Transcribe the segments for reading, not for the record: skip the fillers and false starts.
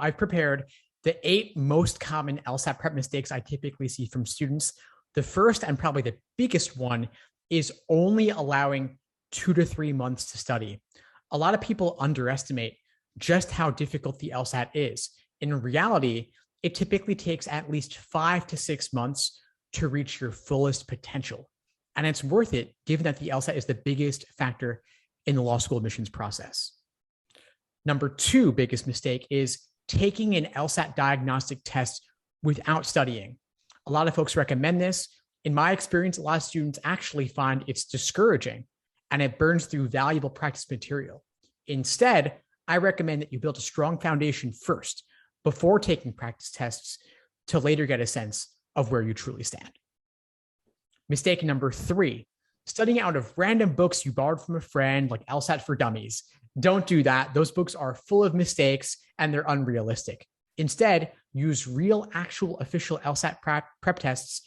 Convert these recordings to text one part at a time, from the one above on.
I've prepared the 8 most common LSAT prep mistakes I typically see from students. The first and probably the biggest one is only allowing 2 to 3 months to study. A lot of people underestimate just how difficult the LSAT is. In reality, it typically takes at least 5 to 6 months to reach your fullest potential. And it's worth it given that the LSAT is the biggest factor in the law school admissions process. Number 2 biggest mistake is taking an LSAT diagnostic test without studying. A lot of folks recommend this. In my experience, a lot of students actually find it's discouraging and it burns through valuable practice material. Instead, I recommend that you build a strong foundation first before taking practice tests to later get a sense of where you truly stand. Mistake number 3, studying out of random books you borrowed from a friend, like LSAT for Dummies. Don't do that. Those books are full of mistakes and they're unrealistic. Instead, use real, actual, official LSAT prep tests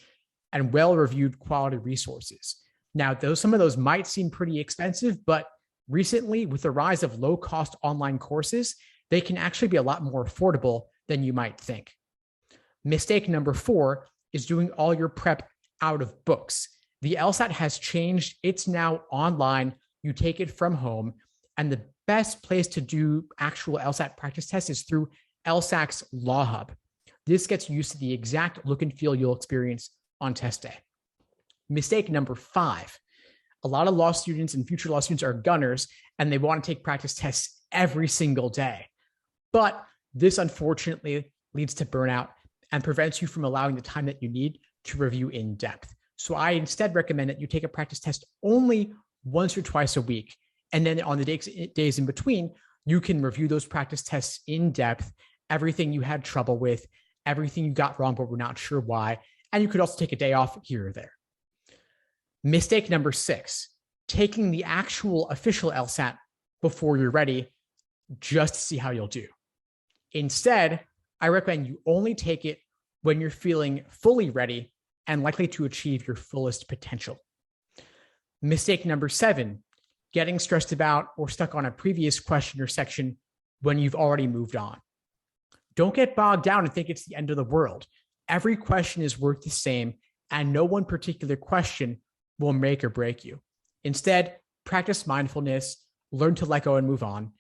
and well-reviewed quality resources. Now, some of those might seem pretty expensive, but recently, with the rise of low-cost online courses, they can actually be a lot more affordable than you might think. Mistake number 4 is doing all your prep out of books. The LSAT has changed. It's now online. You take it from home. And the best place to do actual LSAT practice tests is through LSAC's LawHub. This gets you used to the exact look and feel you'll experience on test day. Mistake number 5. A lot of law students and future law students are gunners and they want to take practice tests every single day. But this unfortunately leads to burnout and prevents you from allowing the time that you need to review in depth. So I instead recommend that you take a practice test only once or twice a week. And then on the days in between, you can review those practice tests in depth, everything you had trouble with, everything you got wrong, but we're not sure why. And you could also take a day off here or there. Mistake number 6, taking the actual official LSAT before you're ready just to see how you'll do. Instead, I recommend you only take it when you're feeling fully ready and likely to achieve your fullest potential. Mistake number 7, getting stressed about or stuck on a previous question or section when you've already moved on. Don't get bogged down and think it's the end of the world. Every question is worth the same, and no one particular question will make or break you. Instead, practice mindfulness, learn to let go and move on.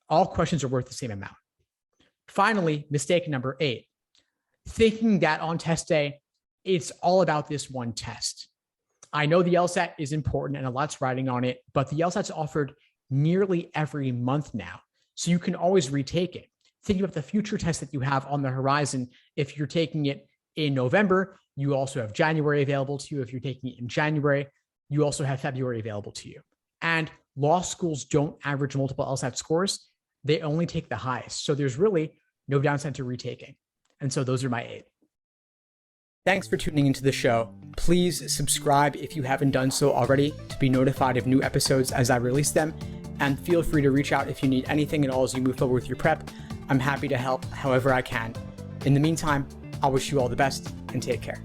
All questions are worth the same amount. Finally, mistake number 8, thinking that on test day, it's all about this one test. I know the LSAT is important and a lot's riding on it, but the LSAT's offered nearly every month now, so you can always retake it. Think about the future tests that you have on the horizon. If you're taking it in November, you also have January available to you. If you're taking it in January, you also have February available to you. And law schools don't average multiple LSAT scores. They only take the highest. So there's really no downside to retaking. And so those are my 8. Thanks for tuning into the show. Please subscribe if you haven't done so already to be notified of new episodes as I release them. And feel free to reach out if you need anything at all as you move forward with your prep. I'm happy to help however I can. In the meantime, I'll wish you all the best and take care.